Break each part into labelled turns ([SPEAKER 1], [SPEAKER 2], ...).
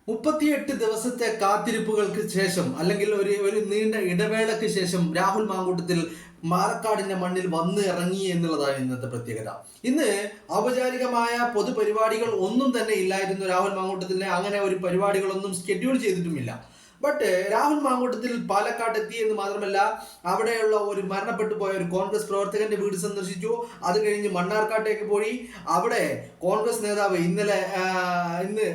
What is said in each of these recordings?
[SPEAKER 1] 38 ദിവസത്തെ കാത്തിരിപ്പുകൾക്ക് ശേഷം അല്ലെങ്കിൽ ഒരു നീണ്ട ഇടവേളയ്ക്ക് ശേഷം രാഹുൽ മാങ്കൂട്ടത്തിൽ പാലക്കാടിന്റെ മണ്ണിൽ വന്ന് ഇറങ്ങി എന്നുള്ളതാണ് ഇന്നത്തെ പ്രത്യേകത. ഇന്ന് ഔപചാരികമായ പൊതുപരിപാടികൾ ഒന്നും തന്നെ ഇല്ലായിരുന്നു രാഹുൽ മാങ്കൂട്ടത്തിന്. അങ്ങനെ ഒരു പരിപാടികളൊന്നും ഷെഡ്യൂൾ ചെയ്തിട്ടുമില്ല. ബട്ട് രാഹുൽ മാങ്കൂട്ടത്തിൽ പാലക്കാട് എത്തി എന്ന് മാത്രമല്ല, അവിടെയുള്ള ഒരു മരണപ്പെട്ടു പോയ ഒരു കോൺഗ്രസ് പ്രവർത്തകന്റെ വീട് സന്ദർശിച്ചു. അത് കഴിഞ്ഞ് മണ്ണാർക്കാട്ടേക്ക് പോയി. അവിടെ കോൺഗ്രസ് നേതാവ് ഇന്ന്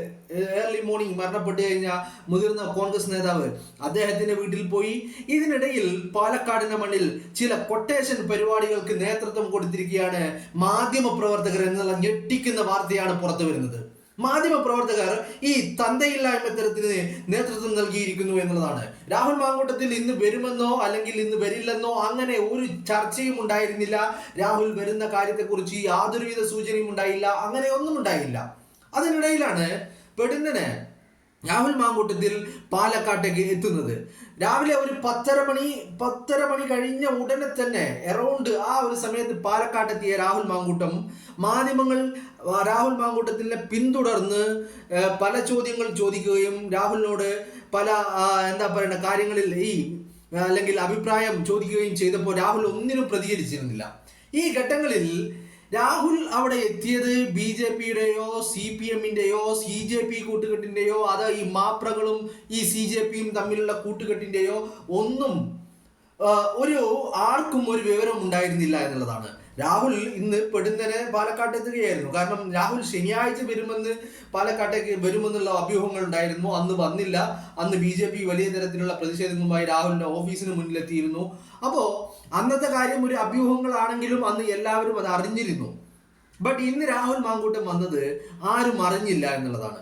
[SPEAKER 1] ഏർലി മോർണിംഗ് മരണപ്പെട്ടു കഴിഞ്ഞ മുതിർന്ന കോൺഗ്രസ് നേതാവ് അദ്ദേഹത്തിന്റെ വീട്ടിൽ പോയി. ഇതിനിടയിൽ പാലക്കാടിന്റെ മണ്ണിൽ ചില കൊട്ടേഷൻ പരിപാടികൾക്ക് നേതൃത്വം കൊടുത്തിരിക്കുകയാണ് മാധ്യമ പ്രവർത്തകർ എന്നുള്ള ഞെട്ടിക്കുന്ന വാർത്തയാണ് പുറത്തു വരുന്നത്. മാധ്യമ പ്രവർത്തകർ ഈ തന്തയില്ലായ്മത്തരത്തിന് നേതൃത്വം നൽകിയിരിക്കുന്നു എന്നുള്ളതാണ്. രാഹുൽ മാങ്കൂട്ടത്തിൽ ഇന്ന് വരുമെന്നോ അല്ലെങ്കിൽ ഇന്ന് വരില്ലെന്നോ അങ്ങനെ ഒരു ചർച്ചയും ഉണ്ടായിരുന്നില്ല. രാഹുൽ വരുന്ന കാര്യത്തെക്കുറിച്ച് യാതൊരുവിധ സൂചനയും ഉണ്ടായില്ല. അങ്ങനെ ഒന്നും ഉണ്ടായില്ല. അതിനിടയിലാണ് പെടുന്നനെ രാഹുൽ മാങ്കൂട്ടത്തിൽ പാലക്കാട്ടേക്ക് എത്തുന്നത്. രാവിലെ ഒരു 10:30 മണി കഴിഞ്ഞ ഉടനെ തന്നെ അറൗണ്ട് ആ ഒരു സമയത്ത് പാലക്കാട്ടെത്തിയ രാഹുൽ മാങ്കൂട്ടം മാധ്യമങ്ങൾ രാഹുൽ മാങ്കൂട്ടത്തിനെ പിന്തുടർന്ന് പല ചോദ്യങ്ങൾ ചോദിക്കുകയും രാഹുലിനോട് പല കാര്യങ്ങളിൽ അല്ലെങ്കിൽ അഭിപ്രായം ചോദിക്കുകയും ചെയ്തപ്പോൾ രാഹുൽ ഒന്നിനും പ്രതികരിച്ചിരുന്നില്ല. ഈ ഘട്ടങ്ങളിൽ രാഹുൽ അവിടെ എത്തിയത് BJPയുടെയോ CPMന്റെയോ CJP കൂട്ടുകെട്ടിന്റെയോ അതോ ഈ മാപ്രകളും ഈ CJPയും തമ്മിലുള്ള കൂട്ടുകെട്ടിന്റെയോ ഒന്നും ആർക്കും ഒരു വിവരം ഉണ്ടായിരുന്നില്ല എന്നുള്ളതാണ്. രാഹുൽ ഇന്ന് പെടുന്നനെ പാലക്കാട്ട് എത്തുകയായിരുന്നു. കാരണം രാഹുൽ ശനിയാഴ്ച പാലക്കാട്ടേക്ക് വരുമെന്നുള്ള അഭ്യൂഹങ്ങൾ ഉണ്ടായിരുന്നു. അന്ന് വന്നില്ല. അന്ന് BJP വലിയ തരത്തിലുള്ള പ്രതിഷേധങ്ങളുമായി രാഹുലിന്റെ ഓഫീസിന് മുന്നിലെത്തിയിരുന്നു. അപ്പോ അന്നത്തെ കാര്യം ഒരു അഭ്യൂഹങ്ങളാണെങ്കിലും അന്ന് എല്ലാവരും അത് അറിഞ്ഞിരുന്നു. ബട്ട് ഇന്ന് രാഹുൽ മാങ്കൂട്ടം വന്നത് ആരും അറിഞ്ഞില്ല എന്നുള്ളതാണ്.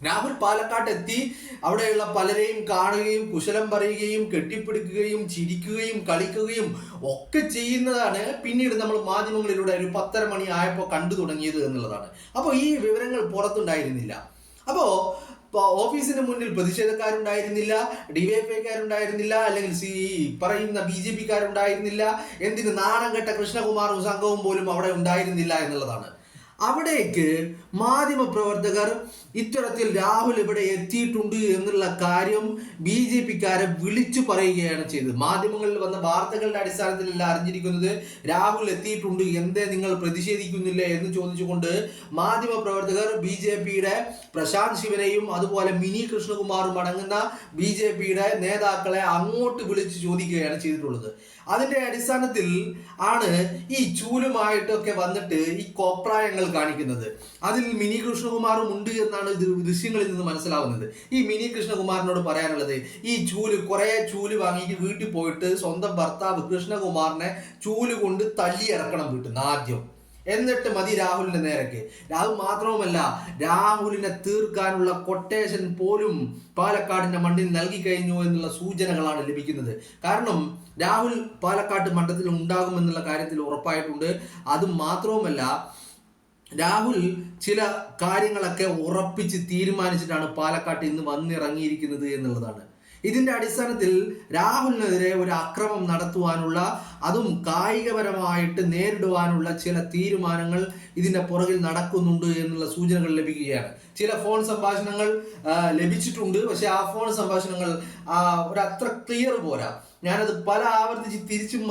[SPEAKER 1] രാഹുൽ പാലക്കാട്ട് എത്തി അവിടെയുള്ള പലരെയും കാണുകയും കുശലം പറയുകയും കെട്ടിപ്പിടിക്കുകയും ചിരിക്കുകയും കളിക്കുകയും ഒക്കെ ചെയ്യുന്നതാണ് പിന്നീട് നമ്മൾ മാധ്യമങ്ങളിലൂടെ ഒരു 10:30 മണി ആയപ്പോൾ കണ്ടു തുടങ്ങിയത് എന്നുള്ളതാണ്. അപ്പോൾ ഈ വിവരങ്ങൾ പുറത്തുണ്ടായിരുന്നില്ല. അപ്പോൾ ഓഫീസിന് മുന്നിൽ പ്രതിഷേധക്കാരുണ്ടായിരുന്നില്ല, DYFIക്കാരുണ്ടായിരുന്നില്ല, അല്ലെങ്കിൽ പറയുന്ന BJPക്കാരുണ്ടായിരുന്നില്ല. എന്തിന് നാണം കെട്ട കൃഷ്ണകുമാറും സംഘവും പോലും അവിടെ ഉണ്ടായിരുന്നില്ല എന്നുള്ളതാണ്. അവിടേക്ക് മാധ്യമ പ്രവർത്തകർ ഇത്തരത്തിൽ രാഹുൽ ഇവിടെ എത്തിയിട്ടുണ്ട് എന്നുള്ള കാര്യം BJPക്കാരെ വിളിച്ചു പറയുകയാണ് ചെയ്തത്. മാധ്യമങ്ങളിൽ വന്ന വാർത്തകളുടെ അടിസ്ഥാനത്തിലല്ല അറിഞ്ഞിരിക്കുന്നത്. രാഹുൽ എത്തിയിട്ടുണ്ട്, എന്തേ നിങ്ങൾ പ്രതിഷേധിക്കുന്നില്ലേ എന്ന് ചോദിച്ചുകൊണ്ട് മാധ്യമ പ്രവർത്തകർ BJPയുടെ പ്രശാന്ത് ശിവനെയും അതുപോലെ മിനി കൃഷ്ണകുമാറും അടങ്ങുന്ന BJPയുടെ നേതാക്കളെ അങ്ങോട്ട് വിളിച്ച് ചോദിക്കുകയാണ് ചെയ്തിട്ടുള്ളത്. അതിന്റെ അടിസ്ഥാനത്തിൽ ആണ് ഈ ചൂലുമായിട്ടൊക്കെ വന്നിട്ട് ഈ കോപ്രായങ്ങൾ കാണിക്കുന്നത്. അതിൽ മിനി കൃഷ്ണകുമാറും ഉണ്ട് എന്നാണ് ദൃശ്യങ്ങളിൽ നിന്ന് മനസ്സിലാവുന്നത്. ഈ മിനി കൃഷ്ണകുമാറിനോട് പറയാനുള്ളത്, ഈ കുറെ ചൂല് വാങ്ങിയിട്ട് വീട്ടിൽ പോയിട്ട് സ്വന്തം ഭർത്താവ് കൃഷ്ണകുമാറിനെ ചൂല് കൊണ്ട് തല്ലി ഇറക്കണം വീട്ടിൽ നിന്ന് ആദ്യം. എന്നിട്ട് മതി രാഹുലിന്റെ നേരക്ക്. രാഹുൽ മാത്രവുമല്ല, രാഹുലിനെ തീർക്കാനുള്ള കൊട്ടേഷൻ പോലും പാലക്കാടിന്റെ മണ്ണിൽ നൽകി കഴിഞ്ഞു എന്നുള്ള സൂചനകളാണ് ലഭിക്കുന്നത്. കാരണം രാഹുൽ പാലക്കാട് മണ്ഡലത്തിൽ ഉണ്ടാകുമെന്നുള്ള കാര്യത്തിൽ ഉറപ്പായിട്ടുണ്ട്. അത് മാത്രവുമല്ല, രാഹുൽ ചില കാര്യങ്ങളൊക്കെ ഉറപ്പിച്ച് തീരുമാനിച്ചിട്ടാണ് പാലക്കാട്ട് ഇന്ന് വന്നിറങ്ങിയിരിക്കുന്നത് എന്നുള്ളതാണ്. ഇതിന്റെ അടിസ്ഥാനത്തിൽ രാഹുലിനെതിരെ ഒരു അക്രമം നടത്തുവാനുള്ള, അതും കായികപരമായിട്ട് നേരിടുവാനുള്ള ചില തീരുമാനങ്ങൾ ഇതിന്റെ പുറകിൽ നടക്കുന്നുണ്ട് എന്നുള്ള സൂചനകൾ ലഭിക്കുകയാണ്. ചില ഫോൺ സംഭാഷണങ്ങൾ ലഭിച്ചിട്ടുണ്ട്. പക്ഷെ ആ ഫോൺ സംഭാഷണങ്ങൾ ഒരത്ര ക്ലിയർ പോരാ. ഞാനത് പല ആവർത്തിച്ച് തിരിച്ചും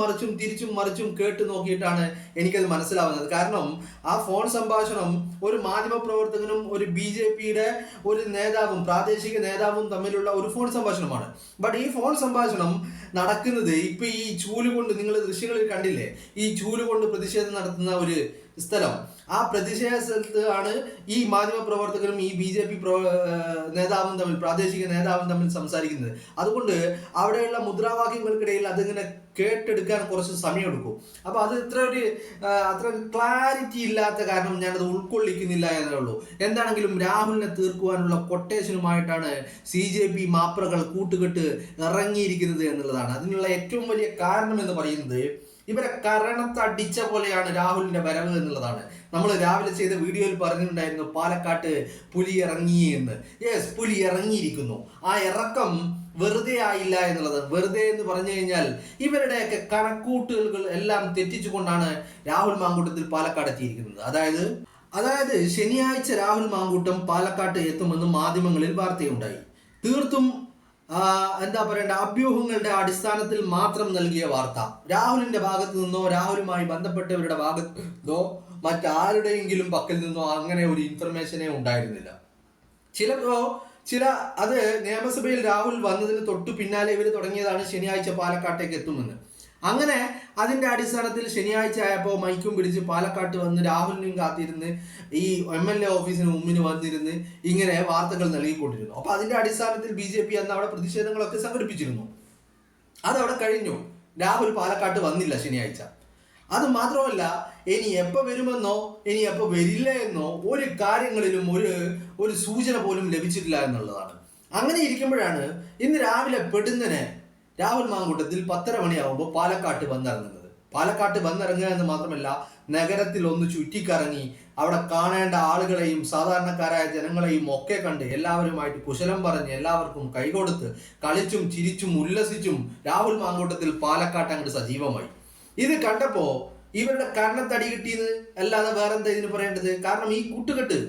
[SPEAKER 1] മറിച്ചും കേട്ട് നോക്കിയിട്ടാണ് എനിക്കത് മനസ്സിലാവുന്നത്. കാരണം ആ ഫോൺ സംഭാഷണം ഒരു മാധ്യമ പ്രവർത്തകനും ഒരു BJPയുടെ ഒരു നേതാവും പ്രാദേശിക നേതാവും തമ്മിലുള്ള ഒരു ഫോൺ സംഭാഷണമാണ്. ബട്ട് ഈ ഫോൺ സംഭാഷണം നടക്കുന്നത് ഇപ്പൊ ഈ ചൂല് കൊണ്ട്, നിങ്ങൾ ദൃശ്യങ്ങളിൽ കണ്ടില്ലേ, ഈ ചൂല് കൊണ്ട് പ്രതിഷേധം നടത്തുന്ന ഒരു സ്ഥലം. ആ പ്രതിഷേധ സ്ഥലത്ത് ആണ് ഈ മാധ്യമ പ്രവർത്തകരും ഈ BJP നേതാവും തമ്മിൽ, പ്രാദേശിക നേതാവും തമ്മിൽ സംസാരിക്കുന്നത്. അതുകൊണ്ട് അവിടെയുള്ള മുദ്രാവാക്യങ്ങൾക്കിടയിൽ അതിങ്ങനെ കേട്ടെടുക്കാൻ കുറച്ച് സമയമെടുക്കും. അപ്പൊ അത് അത്ര ക്ലാരിറ്റി ഇല്ലാത്ത കാരണം ഞാനത് ഉൾക്കൊള്ളിക്കുന്നില്ല എന്നേ ഉള്ളൂ. എന്താണെങ്കിലും രാഹുലിനെ തീർക്കുവാനുള്ള കൊട്ടേഷനുമായിട്ടാണ് CJP മാപ്രകൾ കൂട്ടുകെട്ട് ഇറങ്ങിയിരിക്കുന്നത് എന്നുള്ളതാണ്. അതിനുള്ള ഏറ്റവും വലിയ കാരണം എന്ന് പറയുന്നത്, ഇവരെ കരണത്തടിച്ച പോലെയാണ് രാഹുലിന്റെ വരവ് എന്നുള്ളതാണ്. നമ്മൾ രാവിലെ ചെയ്ത വീഡിയോയിൽ പറഞ്ഞിട്ടുണ്ടായിരുന്നു പാലക്കാട്ട് പുലി ഇറങ്ങി എന്ന്. യെസ്, പുലി ഇറങ്ങിയിരിക്കുന്നു. ആ ഇറക്കം വെറുതെ ആയില്ല എന്നുള്ളത്. വെറുതെ എന്ന് പറഞ്ഞു കഴിഞ്ഞാൽ ഇവരുടെയൊക്കെ കണക്കൂട്ടുകൾ എല്ലാം തെറ്റിച്ചുകൊണ്ടാണ് രാഹുൽ മാങ്കൂട്ടത്തിൽ പാലക്കാട് എത്തിയിരിക്കുന്നത്. അതായത് അതായത് ശനിയാഴ്ച രാഹുൽ മാങ്കൂട്ടം പാലക്കാട്ട് എത്തുമെന്ന് മാധ്യമങ്ങളിൽ വാർത്തയുണ്ടായി. തീർത്തും എന്താ പറയണ്ട, അഭ്യൂഹങ്ങളുടെ അടിസ്ഥാനത്തിൽ മാത്രം നൽകിയ വാർത്ത. രാഹുലിന്റെ ഭാഗത്തു നിന്നോ രാഹുലുമായി ബന്ധപ്പെട്ടവരുടെ ഭാഗത്തു നിന്നോ മറ്റാരുടെയെങ്കിലും പക്കൽ നിന്നോ അങ്ങനെ ഒരു ഇൻഫർമേഷനേ ഉണ്ടായിരുന്നില്ല. ചില അത് നിയമസഭയിൽ രാഹുൽ വന്നതിന് തൊട്ടു പിന്നാലെ ഇവർ തുടങ്ങിയതാണ് ശനിയാഴ്ച പാലക്കാട്ടേക്ക് എത്തുമെന്ന്. അങ്ങനെ അതിന്റെ അടിസ്ഥാനത്തിൽ ശനിയാഴ്ച ആയപ്പോൾ മൈക്കും പിടിച്ച് പാലക്കാട്ട് വന്ന് രാഹുലിനെയും കാത്തിരുന്ന് ഈ MLA ഓഫീസിന് മുമ്പിന് വന്നിരുന്ന് ഇങ്ങനെ വാർത്തകൾ നൽകിക്കൊണ്ടിരുന്നു. അപ്പൊ അതിന്റെ അടിസ്ഥാനത്തിൽ BJP അന്ന് അവിടെ പ്രതിഷേധങ്ങളൊക്കെ സംഘടിപ്പിച്ചിരുന്നു. അതവിടെ കഴിഞ്ഞു. രാഹുൽ പാലക്കാട്ട് വന്നില്ല ശനിയാഴ്ച. അത് മാത്രമല്ല, ഇനി എപ്പോൾ വരുമെന്നോ ഇനി എപ്പോൾ വരില്ല എന്നോ ഒരു കാര്യങ്ങളിലും ഒരു സൂചന പോലും ലഭിച്ചിട്ടില്ല എന്നുള്ളതാണ്. അങ്ങനെ ഇരിക്കുമ്പോഴാണ് ഇന്ന് രാവിലെ പെടുന്നനെ രാഹുൽ മാങ്കൂട്ടത്തിൽ 10:30 മണിയാവുമ്പോൾ പാലക്കാട്ട് വന്നിറങ്ങുന്നത്. പാലക്കാട്ട് വന്നിറങ്ങുക എന്ന് മാത്രമല്ല, നഗരത്തിൽ ഒന്ന് ചുറ്റിക്കറങ്ങി അവിടെ കാണേണ്ട ആളുകളെയും സാധാരണക്കാരായ ജനങ്ങളെയും ഒക്കെ കണ്ട് എല്ലാവരുമായിട്ട് കുശലം പറഞ്ഞ് എല്ലാവർക്കും കൈകൊടുത്ത് കളിച്ചും ചിരിച്ചും ഉല്ലസിച്ചും രാഹുൽ മാങ്കൂട്ടത്തിൽ പാലക്കാട്ട് അങ്ങോട്ട് സജീവമായി. ഇത് കണ്ടപ്പോ ഇവരുടെ കരണത്തടി കിട്ടിയത് അല്ലാതെ വേറെന്താ ഇതിന് പറയേണ്ടത്? കാരണം ഈ കൂട്ടുകെട്ട്,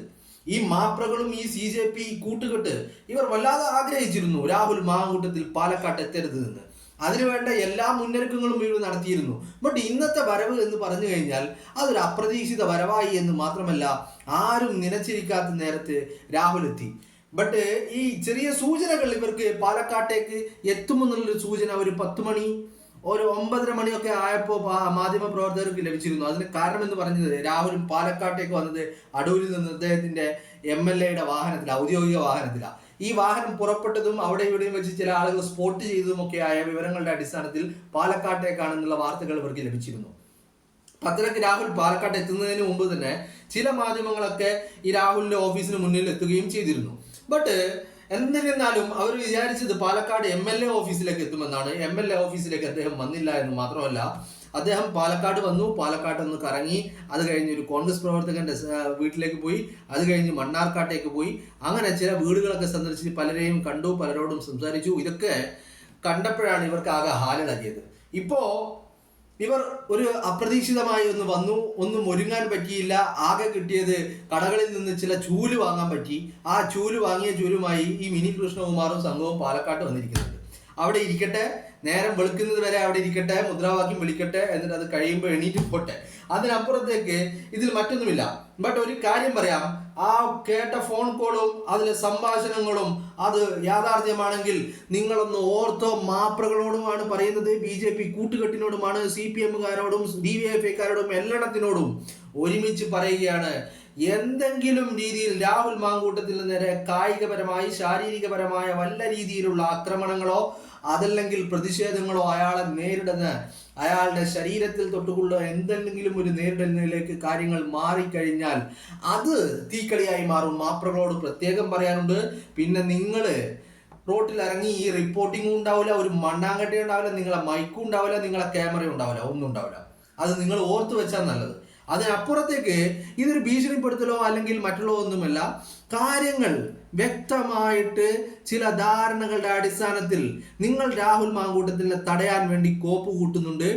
[SPEAKER 1] ഈ മാപ്രകളും ഈ CJP കൂട്ടുകെട്ട് ഇവർ വല്ലാതെ ആഗ്രഹിച്ചിരുന്നു രാഹുൽ മാങ്കൂട്ടത്തിൽ പാലക്കാട്ട് എത്തരുത് എന്ന്. അതിനുവേണ്ട എല്ലാ മുന്നൊരുക്കങ്ങളും ഇവർ നടത്തിയിരുന്നു. ബട്ട് ഇന്നത്തെ വരവ് എന്ന് പറഞ്ഞു കഴിഞ്ഞാൽ അതൊരു അപ്രതീക്ഷിത വരവായി എന്ന് മാത്രമല്ല, ആരും നനച്ചിരിക്കാത്ത നേരത്ത് രാഹുൽ എത്തി. ബട്ട് ഈ ചെറിയ സൂചനകൾ ഇവർക്ക് പാലക്കാട്ടേക്ക് എത്തുമെന്നുള്ളൊരു സൂചന ഒരു 10 മണി ഒരു 9:30 മണിയൊക്കെ ആയപ്പോൾ മാധ്യമ പ്രവർത്തകർക്ക് ലഭിച്ചിരുന്നു. അതിന് കാരണം എന്ന് പറഞ്ഞത്, രാഹുൽ പാലക്കാട്ടേക്ക് വന്നത് അടൂരിൽ നിന്ന് അദ്ദേഹത്തിന്റെ MLA വാഹനത്തിൽ, ഔദ്യോഗിക വാഹനത്തിലാണ്. ഈ വാഹനം പുറപ്പെട്ടതും അവിടെ ഇവിടെയും വെച്ച് ചില ആളുകൾ സ്പോട്ട് ചെയ്തതുമൊക്കെ ആയ വിവരങ്ങളുടെ അടിസ്ഥാനത്തിൽ പാലക്കാട്ടേക്കാണെന്നുള്ള വാർത്തകൾ ഇവർക്ക് ലഭിച്ചിരുന്നു. പത്തരക്ക് രാഹുൽ പാലക്കാട്ട് എത്തുന്നതിന് മുമ്പ് തന്നെ ചില മാധ്യമങ്ങളൊക്കെ ഈ രാഹുലിന്റെ ഓഫീസിന് മുന്നിൽ എത്തുകയും ചെയ്തിരുന്നു. ബട്ട് എന്നിരുന്നാലും അവർ വിചാരിച്ചത് പാലക്കാട് MLA ഓഫീസിലേക്ക് എത്തുമെന്നാണ്. MLA ഓഫീസിലേക്ക് അദ്ദേഹം വന്നില്ല എന്ന് മാത്രമല്ല, അദ്ദേഹം പാലക്കാട് വന്നു, പാലക്കാട് ഒന്ന് കറങ്ങി, അത് കഴിഞ്ഞ് ഒരു കോൺഗ്രസ് പ്രവർത്തകന്റെ വീട്ടിലേക്ക് പോയി, അത് കഴിഞ്ഞ് മണ്ണാർക്കാട്ടേക്ക് പോയി, അങ്ങനെ ചില വീടുകളൊക്കെ സന്ദർശിച്ച് പലരെയും കണ്ടു, പലരോടും സംസാരിച്ചു. ഇതൊക്കെ കണ്ടപ്പോഴാണ് ഇവർക്ക് ആകെ ഹാലിളകിയത്. ഇപ്പോ ഇവർ ഒരു അപ്രതീക്ഷിതമായി ഒന്ന് വന്നു, ഒന്നും ഒരുങ്ങാൻ പറ്റിയില്ല. ആകെ കിട്ടിയത് കടകളിൽ നിന്ന് ചില ചൂല് വാങ്ങാൻ പറ്റി. ആ ചൂല് വാങ്ങിയ ചൂലുമായി ഈ മിനി കൃഷ്ണകുമാറും സംഘവും പാലക്കാട്ട് വന്നിരിക്കുന്നുണ്ട്. അവിടെ ഇരിക്കട്ടെ, നേരം വെളുക്കുന്നത് വരെ അവിടെ ഇരിക്കട്ടെ, മുദ്രാവാക്യം വിളിക്കട്ടെ, എന്നിട്ട് അത് കഴിയുമ്പോൾ എണീറ്റ് പോട്ടെ. അതിനപ്പുറത്തേക്ക് ഇതിൽ മറ്റൊന്നുമില്ല. ബട്ട് ഒരു കാര്യം പറയാം, ആ കേട്ട ഫോൺ കോളും അതിലെ സംഭാഷണങ്ങളും അത് യാഥാർത്ഥ്യമാണെങ്കിൽ നിങ്ങളൊന്ന് ഓർത്തോ. മാപ്രകളോടുമാണ് പറയുന്നത്, BJP കൂട്ടുകെട്ടിനോടുമാണ്, CPM-കാരോടും DYFI-കാരോടും എല്ലായിടത്തിനോടും ഒരുമിച്ച് പറയുകയാണ്. എന്തെങ്കിലും രീതിയിൽ രാഹുൽ മാങ്കൂട്ടത്തിൽ നേരെ കായികപരമായി ശാരീരികപരമായ വല്ല രീതിയിലുള്ള ആക്രമണങ്ങളോ അതല്ലെങ്കിൽ പ്രതിഷേധങ്ങളോ അയാളെ നേരിടുന്ന, അയാളുടെ ശരീരത്തിൽ തൊട്ടുകൊള്ള എന്തെങ്കിലും ഒരു നേരിടുന്നതിലേക്ക് കാര്യങ്ങൾ മാറിക്കഴിഞ്ഞാൽ അത് തീക്കളിയായി മാറും. മാപ്രകളോട് പ്രത്യേകം പറയാനുണ്ട്. പിന്നെ നിങ്ങൾ റോട്ടിൽ ഇറങ്ങി ഈ റിപ്പോർട്ടിങ്ങും ഉണ്ടാവില്ല, ഒരു മണ്ണാങ്കട്ടി ഉണ്ടാവില്ല, നിങ്ങളെ മൈക്കും ഉണ്ടാവില്ല, നിങ്ങളെ ക്യാമറയും ഉണ്ടാവില്ല, ഒന്നും ഉണ്ടാവില്ല. അത് നിങ്ങൾ ഓർത്തു വെച്ചാൽ നല്ലത്. അതിനപ്പുറത്തേക്ക് ഇതൊരു ഭീഷണിപ്പെടുത്തലോ അല്ലെങ്കിൽ മറ്റുള്ള ഒന്നുമല്ല. കാര്യങ്ങൾ വ്യക്തമായിട്ട് ചില ധാരണകളുടെ അടിസ്ഥാനത്തിൽ നിങ്ങൾ രാഹുൽ മാങ്കൂട്ടത്തിനെ തടയാൻ വേണ്ടി കോപ്പ് കൂട്ടുന്നുണ്ട്,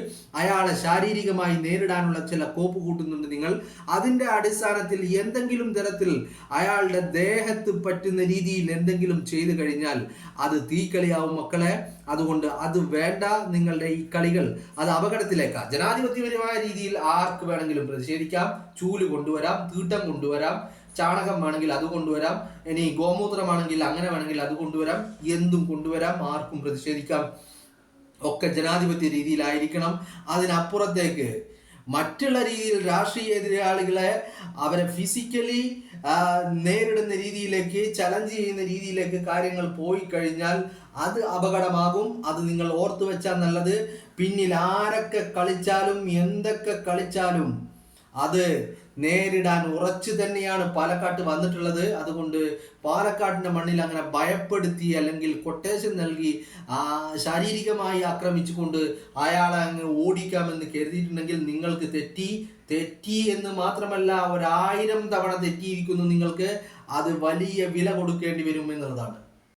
[SPEAKER 1] അയാളെ ശാരീരികമായി നേരിടാനുള്ള ചില കോപ്പ് കൂട്ടുന്നുണ്ട് നിങ്ങൾ. അതിൻ്റെ അടിസ്ഥാനത്തിൽ എന്തെങ്കിലും തരത്തിൽ അയാളുടെ ദേഹത്ത് പറ്റുന്ന രീതിയിൽ എന്തെങ്കിലും ചെയ്തു കഴിഞ്ഞാൽ അത് തീക്കളിയാവും മക്കളെ. അതുകൊണ്ട് അത് വേണ്ട. നിങ്ങളുടെ ഈ കളികൾ അത് അപകടത്തിലേക്കാ. ജനാധിപത്യപരമായ രീതിയിൽ ആർക്ക് വേണമെങ്കിലും പ്രതിഷേധിക്കാം, ചൂല് കൊണ്ടുവരാം, തീട്ടം കൊണ്ടുവരാം, ചാണകം വേണമെങ്കിൽ അത് കൊണ്ടുവരാം, ഇനി ഗോമൂത്രമാണെങ്കിൽ അങ്ങനെ വേണമെങ്കിൽ അത് കൊണ്ടുവരാം, എന്തും കൊണ്ടുവരാം, ആർക്കും പ്രതിഷേധിക്കാം. ഒക്കെ ജനാധിപത്യ രീതിയിലായിരിക്കണം. അതിനപ്പുറത്തേക്ക് മറ്റുള്ള രീതിയിൽ രാഷ്ട്രീയ എതിരാളികളെ അവരെ ഫിസിക്കലി നേരിടുന്ന രീതിയിലേക്ക്, ചലഞ്ച് ചെയ്യുന്ന രീതിയിലേക്ക് കാര്യങ്ങൾ പോയി കഴിഞ്ഞാൽ അത് അപകടമാകും. അത് നിങ്ങൾ ഓർത്തു വെച്ചാൽ നല്ലത്. പിന്നിൽ ആരൊക്കെ കളിച്ചാലും എന്തൊക്കെ കളിച്ചാലും അത് നേരിടാൻ ഉറച്ചു തന്നെയാണ് പാലക്കാട്ട് വന്നിട്ടുള്ളത്. അതുകൊണ്ട് പാലക്കാടിൻ്റെ മണ്ണിൽ അങ്ങനെ ഭയപ്പെടുത്തി അല്ലെങ്കിൽ കൊട്ടേഷൻ നൽകി ശാരീരികമായി ആക്രമിച്ചുകൊണ്ട് അയാളെ അങ്ങ് ഓടിക്കാമെന്ന് കരുതിയിട്ടുണ്ടെങ്കിൽ നിങ്ങൾക്ക് തെറ്റി എന്ന് മാത്രമല്ല 1000 തവണ തെറ്റിയിരിക്കുന്നു നിങ്ങൾക്ക്. അത് വലിയ വില കൊടുക്കേണ്ടി വരും എന്നുള്ളതാണ്.